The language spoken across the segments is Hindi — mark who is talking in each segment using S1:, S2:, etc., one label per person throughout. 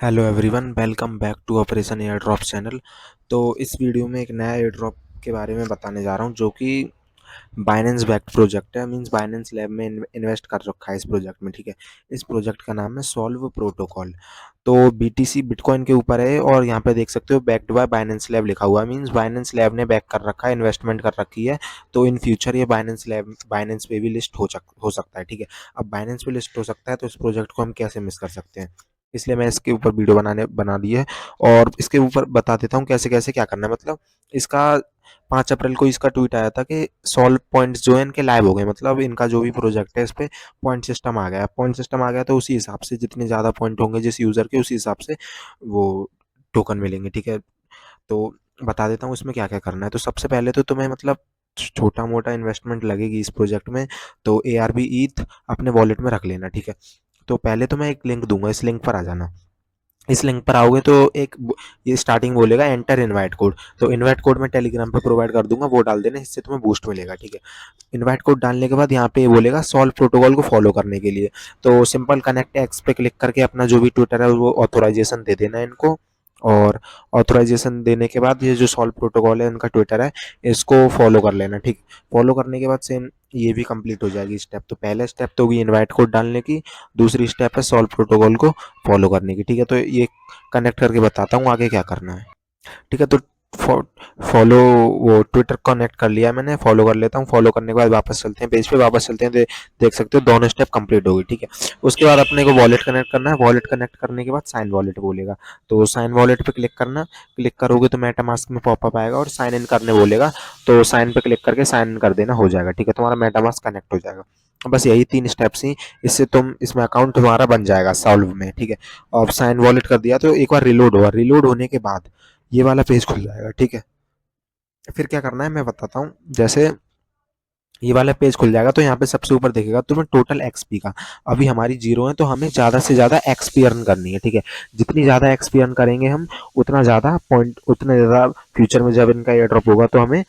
S1: Hello everyone, welcome back to operation air drop channel. तो इस वीडियो में एक नया एयर ड्रॉप के बारे में बताने जा रहा हूँ जो कि बाइनेंस बैक्ड प्रोजेक्ट है। मींस बाइनेंस लैब में इन्वेस्ट कर रखा है इस प्रोजेक्ट में। ठीक है, इस प्रोजेक्ट का नाम है सॉल्व प्रोटोकॉल। तो बीटीसी बिटकॉइन के ऊपर है और यहाँ पे देख सकते हो बैक्ड बाय बाइनेंस लैब लिखा हुआ है। मींस बाइनेंस लैब ने बैक कर रखा है, इन्वेस्टमेंट कर रखी है। तो इन फ्यूचर ये बाइनेंस पे भी लिस्ट हो सकता है। ठीक है, अब बाइनेंस पे लिस्ट हो सकता है तो इस प्रोजेक्ट को हम कैसे मिस कर सकते हैं, इसलिए मैं इसके ऊपर वीडियो बना दी है और इसके ऊपर बता देता हूँ कैसे कैसे क्या करना है। मतलब इसका 5 अप्रैल को इसका ट्वीट आया था कि सॉल्व पॉइंट्स जो है इनके लाइव हो गए। मतलब इनका जो भी प्रोजेक्ट है इस पे पॉइंट सिस्टम आ गया। तो उसी हिसाब से जितने ज़्यादा पॉइंट होंगे जिस यूज़र के, उसी हिसाब से वो टोकन मिलेंगे। ठीक है, तो बता देता हूँ इसमें क्या क्या करना है। तो सबसे पहले तो तुम्हें मतलब छोटा मोटा इन्वेस्टमेंट लगेगी इस प्रोजेक्ट में, तो ARB ETH अपने वॉलेट में रख लेना। ठीक है, तो पहले तो मैं एक लिंक दूंगा, इस लिंक पर आ जाना। इस लिंक पर आओगे तो ये स्टार्टिंग बोलेगा एंटर इनवाइट कोड। तो इनवाइट कोड मैं टेलीग्राम पे प्रोवाइड कर दूंगा, वो डाल देना, इससे तुम्हें बूस्ट मिलेगा। ठीक है, इनवाइट कोड डालने के बाद यहाँ पे ये बोलेगा सॉल्व प्रोटोकॉल को फॉलो करने के लिए। तो सिंपल कनेक्ट एक्स पे क्लिक करके अपना जो भी ट्विटर है वो ऑथोराइजेशन दे देना है इनको। और ऑथोराइजेशन देने के बाद ये जो सॉल्व प्रोटोकॉल है इनका ट्विटर है, इसको फॉलो कर लेना। ठीक, फॉलो करने के बाद सेम ये भी कंप्लीट हो जाएगी स्टेप। तो पहला स्टेप तो होगी इनवाइट कोड डालने की, दूसरी स्टेप है सॉल्व प्रोटोकॉल को फॉलो करने की। ठीक है, तो ये कनेक्ट करके बताता हूँ आगे क्या करना है। ठीक है, तो फॉलो वो ट्विटर कनेक्ट कर लिया है मैंने, फॉलो कर लेता हूँ। फॉलो करने के बाद वापस चलते हैं पेज पे, वापस चलते हैं देख सकते हो दोनों स्टेप कंप्लीट हो गई। ठीक है, उसके बाद अपने को वॉलेट कनेक्ट करना है। वॉलेट कनेक्ट करने के बाद साइन वॉलेट बोलेगा, तो साइन वॉलेट पे क्लिक करना। क्लिक करोगे तो मेटामास्क में पॉपअप आएगा और साइन इन करने बोलेगा, तो साइन पे क्लिक करके साइन इन कर देना, हो जाएगा। ठीक है, तुम्हारा मेटामास्क कनेक्ट हो जाएगा। बस यही 3 स्टेप्स ही, इससे तुम इसमें अकाउंट तुम्हारा बन जाएगा सॉल्व में। ठीक है, अब साइन वॉलेट कर दिया तो एक बार रिलोड हुआ, रिलोड होने के बाद ये वाला पेज खुल जाएगा। ठीक है, फिर क्या करना है मैं बताता हूँ। जैसे ये वाला पेज खुल जाएगा तो यहाँ पे सबसे ऊपर देखेगा तुम्हें टोटल एक्सपी का। अभी हमारी 0 है तो हमें ज़्यादा से ज़्यादा एक्सपी अर्न करनी है। ठीक है, जितनी ज़्यादा एक्सपी अर्न करेंगे हम, उतना ज़्यादा पॉइंट, उतना ज़्यादा फ्यूचर में जब इनका एयर ड्रॉप होगा तो हमें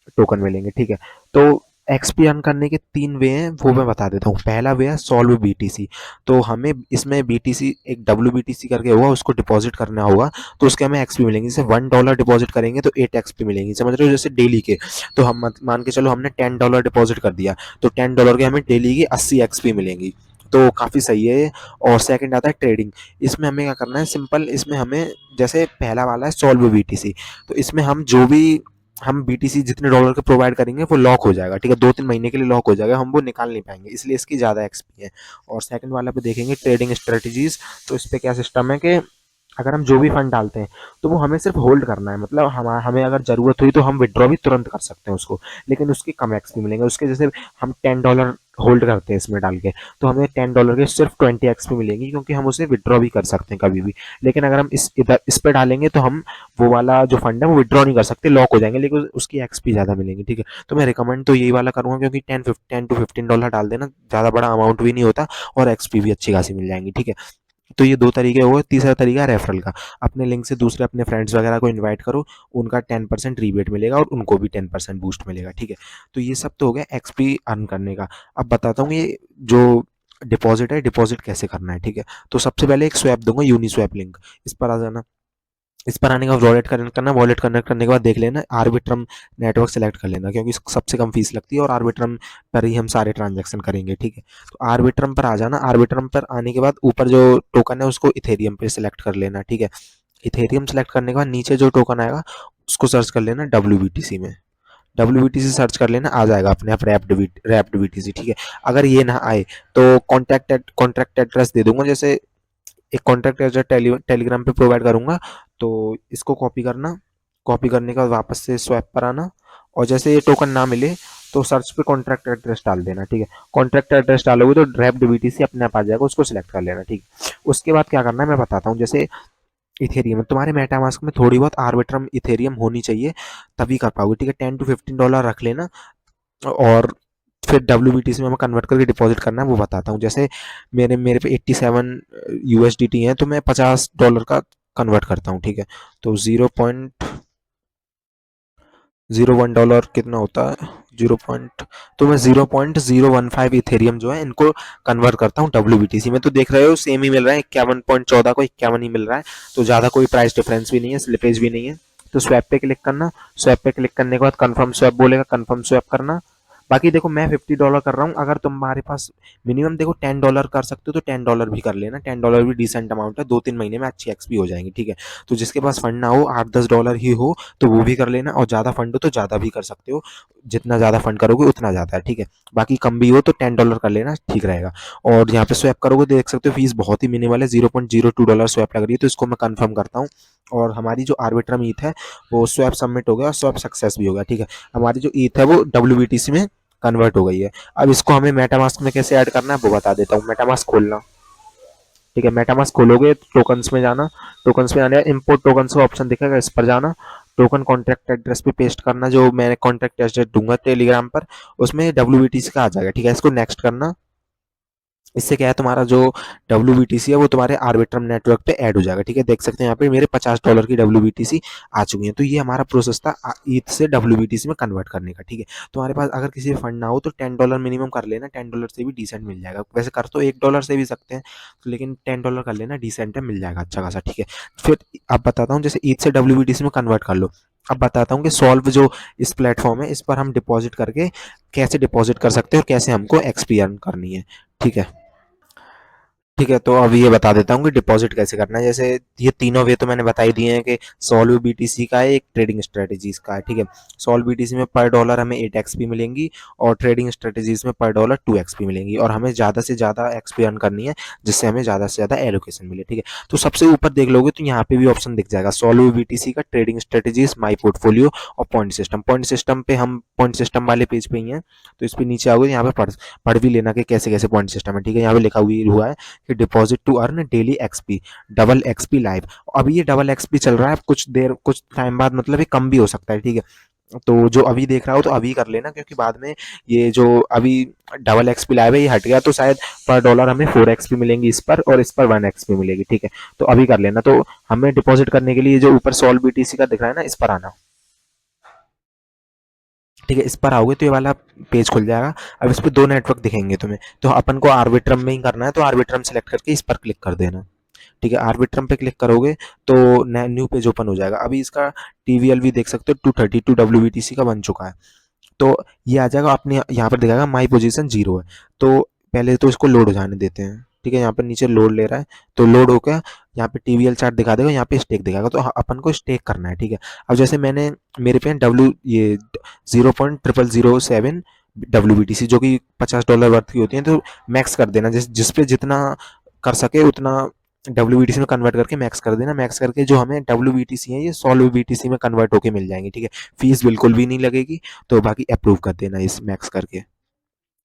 S1: टोकन मिलेंगे। ठीक है, तो एक्सपी अर्न करने के 3 वे हैं, वो मैं बता देता हूँ। पहला वे है सॉल्व बीटीसी। तो हमें इसमें बीटीसी एक WBTC करके होगा, उसको डिपॉजिट करना होगा, तो उसके हमें एक्सपी मिलेंगे। जैसे $1 डिपॉजिट करेंगे तो 8 एक्सपी मिलेंगी, समझ रहे हो, जैसे डेली के। तो हम मान के चलो हमने $10 डिपॉजिट कर दिया, तो $10 के हमें डेली की 80 एक्सपी मिलेंगी। तो काफ़ी सही है ये। और सेकंड आता है ट्रेडिंग। इसमें हमें क्या करना है, सिंपल, इसमें हमें जैसे पहला वाला है सॉल्व बीटीसी, तो इसमें हम जो भी हम बीटीसी जितने डॉलर के प्रोवाइड करेंगे वो लॉक हो जाएगा। ठीक है, 2-3 महीने के लिए लॉक हो जाएगा, हम वो निकाल नहीं पाएंगे, इसलिए इसकी ज़्यादा एक्सपी है। और सेकंड वाला पे देखेंगे ट्रेडिंग स्ट्रेटजीज। तो इस पे क्या सिस्टम है कि अगर हम जो भी फंड डालते हैं तो वो हमें सिर्फ होल्ड करना है। मतलब हमें अगर ज़रूरत हुई तो हम विड्रॉ भी तुरंत कर सकते हैं उसको, लेकिन उसके कम एक्सपी मिलेंगे। उसके जैसे हम $10 होल्ड करते हैं इसमें डाल के, तो हमें $10 के सिर्फ 20 एक्सपी मिलेंगी, क्योंकि हम उसे विड्रॉ भी कर सकते हैं कभी भी। लेकिन अगर हम इस पे डालेंगे तो हम वो वाला जो फंड है वो विड्रॉ नहीं कर सकते, लॉक हो जाएंगे, लेकिन उसकी एक्सपी ज़्यादा मिलेंगी। ठीक है, तो मैं रिकमेंड तो यही वाला करूँगा, क्योंकि 10 to $15 डाल देना, ज़्यादा बड़ा अमाउंट भी नहीं होता और एक्सपी भी अच्छी खासी मिल जाएंगी। ठीक है, तो ये 2 तरीके हो गए। तीसरा तरीका है रेफरल का। अपने लिंक से दूसरे अपने फ्रेंड्स वगैरह को इनवाइट करो, उनका 10% रीबेट मिलेगा और उनको भी 10% बूस्ट मिलेगा। ठीक है, तो ये सब तो हो गया एक्सपी अर्न करने का। अब बताता हूँ ये जो डिपॉजिट है, डिपॉजिट कैसे करना है। ठीक है, तो सबसे पहले एक स्वैप दूंगा, यूनिस्वैप लिंक, इस पर आ जाना। इस पर आने के बाद वॉलेट कनेक्ट करना। वॉलेट कनेक्ट करने के बाद देख लेना आर्बिट्रम नेटवर्क सेलेक्ट कर लेना, क्योंकि सबसे कम फीस लगती है और आर्बिट्रम पर ही हम सारे ट्रांजैक्शन करेंगे। ठीक है, तो आर्बिट्रम पर आ जाना। आर्बिट्रम पर आने के बाद ऊपर जो टोकन है उसको इथेरियम पे सेलेक्ट कर लेना। ठीक है, इथेरियम सेलेक्ट करने के बाद नीचे जो टोकन आएगा उसको सर्च कर लेना WBTC में। WBTC सर्च कर लेना, आ जाएगा अपने आप रैप्ड BTC। ठीक है, अगर ये ना आए तो कॉन्टैक्ट एड्रेस दे दूंगा। जैसे एक कॉन्टैक्ट एड्रेस टेलीग्राम पे प्रोवाइड करूंगा, तो इसको कॉपी करना। कॉपी करने के बाद वापस से स्वैप पर आना, और जैसे ये टोकन ना मिले तो सर्च पे कॉन्ट्रैक्ट एड्रेस डाल देना। ठीक है, कॉन्ट्रैक्ट एड्रेस डालोगे तो रैप्ड BTC अपने आप आ जाएगा, उसको सिलेक्ट कर लेना। ठीक है, उसके बाद क्या करना है मैं बताता हूँ। जैसे इथेरियम, तुम्हारे मेटामास्क में थोड़ी बहुत आर्बिट्रम इथेरियम होनी चाहिए, तभी कर पाओगे। ठीक है, $10 to $15 रख लेना, और फिर WBTC में हमें कन्वर्ट करके डिपॉजिट करना है, वो बताता हूँ। जैसे मेरे पे 87 USDT हैं, तो मैं $50 का कन्वर्ट करता हूँ। ठीक है, तो $0.01 कितना होता है, जीरो पॉइंट, तो मैं 0.015 इथेरियम जो है इनको कन्वर्ट करता हूँ WBTC में। तो देख रहे हो सेम ही मिल रहा है, 51.14 को 51 ही मिल रहा है, तो ज़्यादा कोई प्राइस डिफरेंस भी नहीं है, स्लिपेज भी नहीं है। तो स्वैप पे क्लिक करना, स्वैप पे क्लिक करने के बाद कन्फर्म स्वैप बोलेगा, कन्फर्म स्वैप करना। बाकी देखो मैं $50 कर रहा हूँ, अगर तुम्हारे पास मिनिमम देखो $10 कर सकते हो तो $10 भी कर लेना, $10 भी डिसेंट अमाउंट है, 2-3 महीने में अच्छी एक्सपी हो जाएंगी, ठीक है। तो जिसके पास फंड ना हो, $8-10 ही हो, तो वो भी कर लेना, और ज़्यादा फंड हो तो ज़्यादा भी कर सकते हो, जितना ज़्यादा फंड करोगे उतना ज़्यादा है, ठीक है। बाकी कम भी हो तो $10 कर लेना, ठीक रहेगा। और यहाँ पे स्वैप करोगे तो देख सकते हो फीस बहुत ही मिनिमल है, $0.02 स्वैप लग रही है, तो इसको मैं कन्फर्म करता हूँ। और हमारी जो आर्बिट्रम ईथ है वो स्वैप सबमिट हो गया और स्वैप सक्सेस भी हो गया, ठीक है। हमारी जो ईथ है वो WBTC में कन्वर्ट हो गई है। अब इसको हमें मेटामास्क में कैसे ऐड करना है वो बता देता हूँ। मेटामास्क खोलना, ठीक है। मेटामास्क खोलोगे टोकन्स में जाना, टोकन्स में आने इंपोर्ट टोकन्स का ऑप्शन दिखेगा, इस पर जाना, टोकन कॉन्ट्रैक्ट एड्रेस पे पेस्ट करना, जो मैंने कॉन्ट्रैक्ट एड्रेस दूंगा टेलीग्राम पर, उसमें WBTC का आ जाएगा, ठीक है। इसको नेक्स्ट करना। इससे क्या है, तुम्हारा जो WBTC है वो तुम्हारे आर्बिट्रम नेटवर्क पे ऐड हो जाएगा, ठीक है। देख सकते हैं यहाँ पे मेरे $50 की WBTC आ चुकी है। तो ये हमारा प्रोसेस था ईथ से WBTC में कन्वर्ट करने का, ठीक है। तुम्हारे पास अगर किसी फंड ना हो तो $10 मिनिमम कर लेना, $10 से भी डिसेंट मिल जाएगा। वैसे कर तो $1 से भी सकते हैं, तो लेकिन $10 कर लेना, डिसेंट है, मिल जाएगा अच्छा खासा, ठीक है। फिर अब बताता हूँ, जैसे ईथ से WBTC में कन्वर्ट कर लो। अब बताता हूँ कि सॉल्व जो इस प्लेटफॉर्म है, इस पर हम डिपॉजिट करके कैसे डिपॉजिट कर सकते हैं और कैसे हमको एक्सपी अर्न करनी है, ठीक है। ठीक है, तो अब ये बता देता हूँ कि डिपॉजिट कैसे करना है। जैसे ये तीनों वे तो मैंने बता ही दिए हैं कि सॉल्व बीटीसी का है, एक ट्रेडिंग स्ट्रेटेजीज का है, ठीक है। सॉल्व बीटीसी में पर डॉलर हमें 8 एक्सपी मिलेंगी, और ट्रेडिंग स्ट्रेटेजीज में पर डॉलर 2 एक्सपी मिलेंगी, और हमें ज़्यादा से ज़्यादा एक्सपी अर्न करनी है, जिससे हमें ज़्यादा से ज़्यादा एलोकेशन मिले, ठीक है। तो सबसे ऊपर देख लोगे तो यहाँ पे भी ऑप्शन दिख जाएगा, सॉल्व बीटीसी का ट्रेडिंग स्ट्रेटेजीज, माई पोर्टफोलियो और पॉइंट सिस्टम। पॉइंट सिस्टम पे हम पॉइंट सिस्टम वाले पेज पे ही हैं, तो इस पर नीचे आओगे, यहाँ पे पढ़ भी लेना कि कैसे कैसे पॉइंट सिस्टम है, ठीक है। यहाँ पे लिखा हुआ है कि deposit to earn daily XP, double XP live. अभी ये डबल एक्सपी चल रहा है, कुछ देर कुछ टाइम बाद मतलब ये कम भी हो सकता है, ठीक है। तो जो अभी देख रहा हो तो अभी कर लेना, क्योंकि बाद में ये जो अभी डबल एक्सपी लाइव है ये हट गया, तो शायद पर डॉलर हमें 4 एक्सपी मिलेंगी इस पर, और इस पर 1 एक्सपी मिलेगी, ठीक है। तो अभी कर लेना। तो हमें डिपॉजिट करने के लिए जो ऊपर सॉल्व बीटीसी का दिख रहा है ना, इस पर आना, ठीक है। इस पर आओगे तो ये वाला पेज खुल जाएगा। अब इस पर दो नेटवर्क दिखेंगे तुम्हें, तो अपन को आर्बिट्रम में ही करना है, तो आर्बिट्रम सेलेक्ट करके इस पर क्लिक कर देना, ठीक है। आर्बिट्रम पे क्लिक करोगे तो न्यू पेज ओपन हो जाएगा। अभी इसका TVL भी देख सकते हो, 232 WBTC का बन चुका है। तो ये आ जाएगा, अपने यहाँ पर दिखाएगा माई पोजीशन 0 है। तो पहले तो इसको लोड हो जाने देते हैं, ठीक है। यहाँ पर नीचे लोड ले रहा है, तो लोड होकर यहाँ पे TVL चार्ट दिखा देगा, यहाँ पे स्टेक दिखाएगा, तो अपन को स्टेक करना है, ठीक है। अब जैसे मैंने मेरे पे डब्ल्यू ये 0.0007 WBTC जो कि $50 वर्थ की होती है, तो मैक्स कर देना, जिस पे जितना कर सके उतना WBTC में कन्वर्ट करके मैक्स कर देना। मैक्स करके जो हमें WBTC है ये सॉल्व BTC में कन्वर्ट होके मिल जाएंगे, ठीक है। फीस बिल्कुल भी नहीं लगेगी। तो बाकी अप्रूव कर देना इस मैक्स करके।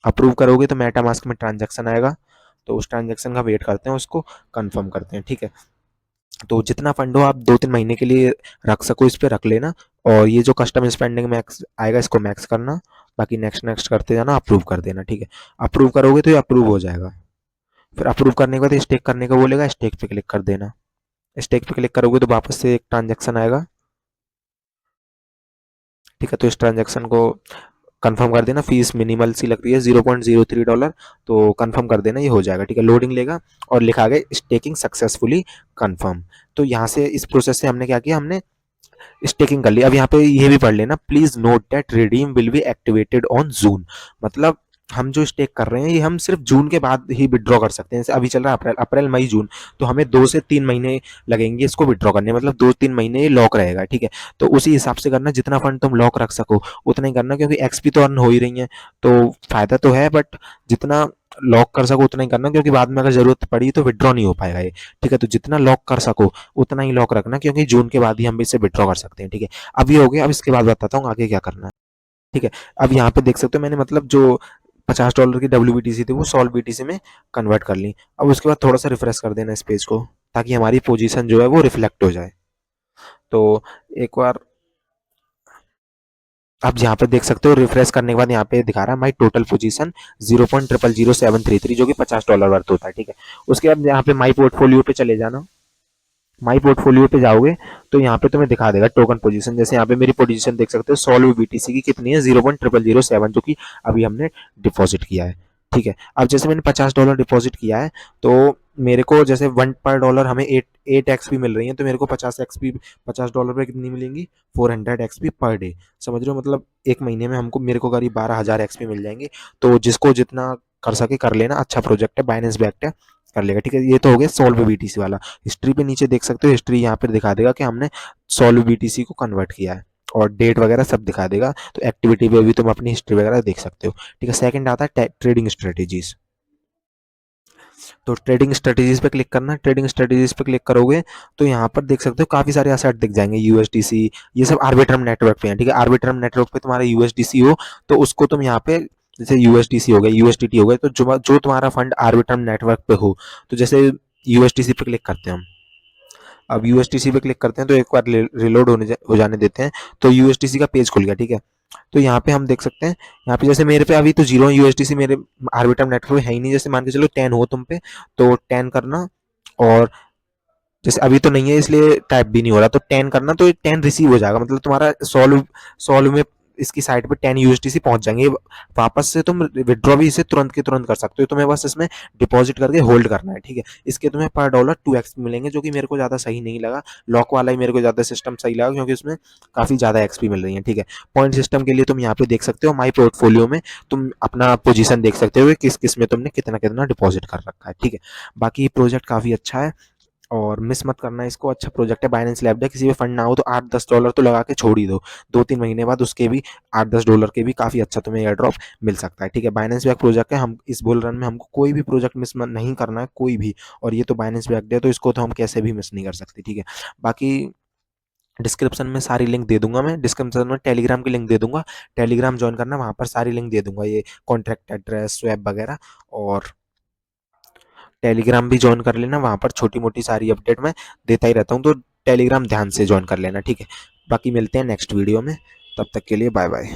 S1: अप्रूव करोगे तो मेटामास्क में ट्रांजैक्शन आएगा, तो उस ट्रांजैक्शन का वेट करते हैं, उसको कंफर्म करते हैं, ठीक है। तो जितना फंड हो आप 2-3 महीने के लिए रख सको इस पर रख लेना। और ये जो कस्टम स्पेंडिंग मैक्स आएगा इसको मैक्स करना, बाकी नेक्स्ट नेक्स्ट करते जाना, अप्रूव कर देना, ठीक है। अप्रूव करोगे तो ये अप्रूव हो जाएगा। फिर अप्रूव करने के बाद स्टेक करने का बोलेगा, स्टेक पे क्लिक कर देना। स्टेक पे क्लिक करोगे तो वापस से एक ट्रांजैक्शन आएगा, ठीक है। तो इस ट्रांजैक्शन को कंफर्म कर देना। फीस मिनिमल सी लग रही है, $0.03, तो कंफर्म कर देना, ये हो जाएगा, ठीक है। लोडिंग लेगा और लिखा गया स्टेकिंग सक्सेसफुली कंफर्म। तो यहाँ से इस प्रोसेस से हमने क्या किया, हमने स्टेकिंग कर ली। अब यहाँ पे ये भी पढ़ लेना, please note that redeem will be activated on June. मतलब हम जो स्टेक कर रहे हैं ये हम सिर्फ जून के बाद ही विड्रॉ कर सकते हैं। जैसे अभी चल रहा है अप्रैल मई जून, तो हमें 2 से 3 महीने लगेंगे इसको विड्रॉ करने, मतलब 2-3 महीने लॉक रहेगा, ठीक है। तो उसी हिसाब से करना, जितना फंड तुम लॉक रख सको उतना ही करना, क्योंकि एक्सपी तो अर्न हो ही रही है, तो फायदा तो है, बट जितना लॉक कर सको उतना ही करना, क्योंकि बाद में अगर जरूरत पड़ी तो विड्रॉ नहीं हो पाएगा ये, ठीक है। तो जितना लॉक कर सको उतना ही लॉक रखना, क्योंकि जून के बाद ही हम इसे विड्रॉ कर सकते हैं, ठीक है। अब ये हो गया। अब इसके बाद बताता हूँ आगे क्या करना है, ठीक है। अब यहाँ पे देख सकते हो मैंने मतलब जो $50 की WBTC थी वो सॉल्व BTC में कन्वर्ट कर ली। अब उसके बाद थोड़ा सा रिफ्रेश कर देना इस पेज को, ताकि हमारी पोजीशन जो है वो रिफ्लेक्ट हो जाए। तो एक बार आप यहाँ पे देख सकते हो, रिफ्रेश करने के बाद यहाँ पे दिखा रहा है माई टोटल पोजीशन 0.000733, जो कि $50 वर्थ होता है, ठीक है। उसके बाद यहाँ पे माई पोर्टफोलियो पे चले जाना। माई पोर्टफोलियो पे जाओगे तो यहाँ पे तुम्हें दिखा देगा टोकन पोजीशन। जैसे यहाँ पे मेरी पोजीशन देख सकते हो सॉल्व बीटीसी की कितनी है, 0.0007, जो कि अभी हमने डिपॉजिट किया है। ठीक है, अब जैसे मैंने $50 डिपॉजिट किया है तो मेरे को जैसे 1 पर डॉलर हमें 8 एक्सपी मिल रही है, तो मेरे को 50 एक्सपी, $50 पे कितनी मिलेंगी, 400 एक्सपी पर डे। समझ रहे हो, मतलब एक महीने में हमको मेरे को करीब 12,000 एक्सपी मिल जाएंगे। तो जिसको जितना कर सके कर लेना, अच्छा प्रोजेक्ट है, बाइनेंस बैक्ड है, कर लेगा। ठीक है, ये तो हो गया सॉल्व बीटीसी वाला। हिस्ट्री पे नीचे देख सकते हो, हिस्ट्री यहाँ पर दिखा देगा कि हमने सॉल्व बीटीसी को कन्वर्ट किया है और डेट वगैरह सब दिखा देगा। तो एक्टिविटी पे भी तुम अपनी हिस्ट्री वगैरह देख सकते हो। ठीक है, सेकंड आता है ट्रेडिंग स्ट्रेटेजीज। तो ट्रेडिंग स्ट्रेटेजीज पे क्लिक करना। ट्रेडिंग स्ट्रेटेजीज पे क्लिक करोगे तो यहाँ पर देख सकते हो काफी सारे असेट दिख जाएंगे, यूएसडीसी, ये सब आर्बिट्रम नेटवर्क पे है। ठीक है, आर्बिट्रम नेटवर्क पे तुम्हारा यूएसडीसी हो तो उसको तुम यहाँ पे, जैसे यूएसडीसी हो गया, यूएसडीटी हो गया, तो जो तुम्हारा फंड आर्बिट्रम नेटवर्क पे हो, तो जैसे यूएसडीसी पे क्लिक करते हैं हम। अब यूएसटीसी पे क्लिक करते हैं तो एक बार रिलोड हो जाने देते हैं, तो यूएसटीसी का पेज खुल गया। ठीक है, तो यहाँ पे हम देख सकते हैं, यहाँ पे जैसे मेरे पे अभी तो 0 यूएसटीसी मेरे आर्बिट्रम नेटवर्क है ही नहीं। जैसे मान के चलो 10 हो तुम पे, तो 10 करना, और जैसे अभी तो नहीं है इसलिए टाइप भी नहीं हो रहा, तो 10 करना, तो 10 रिसीव हो जाएगा, मतलब तुम्हारा सॉल्व सॉल्व में इसकी साइट पे 10 यूएसडीसी पहुंच जाएंगे। वापस से तुम विड्रॉ भी इसे तुरंत के तुरंत कर सकते हो, तुम्हें बस इसमें डिपॉजिट करके होल्ड करना है। ठीक है, इसके तुम्हें पर डॉलर 2 एक्स मिलेंगे, जो कि मेरे को ज़्यादा सही नहीं लगा। लॉक वाला ही मेरे को ज़्यादा सिस्टम सही लगा, क्योंकि उसमें काफ़ी ज़्यादा एक्सपी मिल रही है। ठीक है, पॉइंट सिस्टम के लिए तुम यहाँ पे देख सकते हो, माई पोर्टफोलियो में तुम अपना पोजीशन देख सकते हो, किस किस में तुमने कितना कितना डिपॉजिट कर रखा है। ठीक है, बाकी प्रोजेक्ट काफ़ी अच्छा है और मिस मत करना इसको, अच्छा प्रोजेक्ट है, बाइनेंस लैब है। किसी भी फंड ना हो तो $8-10 तो लगा के छोड़ ही दो, 2-3 महीने बाद उसके भी $8-10 के भी काफ़ी अच्छा तुम्हें एयर ड्रॉप मिल सकता है। ठीक है, बाइनेंस बैक प्रोजेक्ट है, हम इस बुल रन में हमको कोई भी प्रोजेक्ट मिस नहीं करना है, कोई भी। और ये तो बाइनेंस बैक है तो इसको तो हम कैसे भी मिस नहीं कर सकते। ठीक है, बाकी डिस्क्रिप्शन में सारी लिंक दे दूंगा, मैं डिस्क्रिप्शन में टेलीग्राम की लिंक दे दूंगा, टेलीग्राम ज्वाइन करना, वहाँ पर सारी लिंक दे दूंगा, ये कॉन्ट्रैक्ट एड्रेस, स्वैप वगैरह। और टेलीग्राम भी ज्वाइन कर लेना, वहाँ पर छोटी मोटी सारी अपडेट मैं देता ही रहता हूँ, तो टेलीग्राम ध्यान से ज्वाइन कर लेना। ठीक है, बाकी मिलते हैं नेक्स्ट वीडियो में, तब तक के लिए बाय बाय।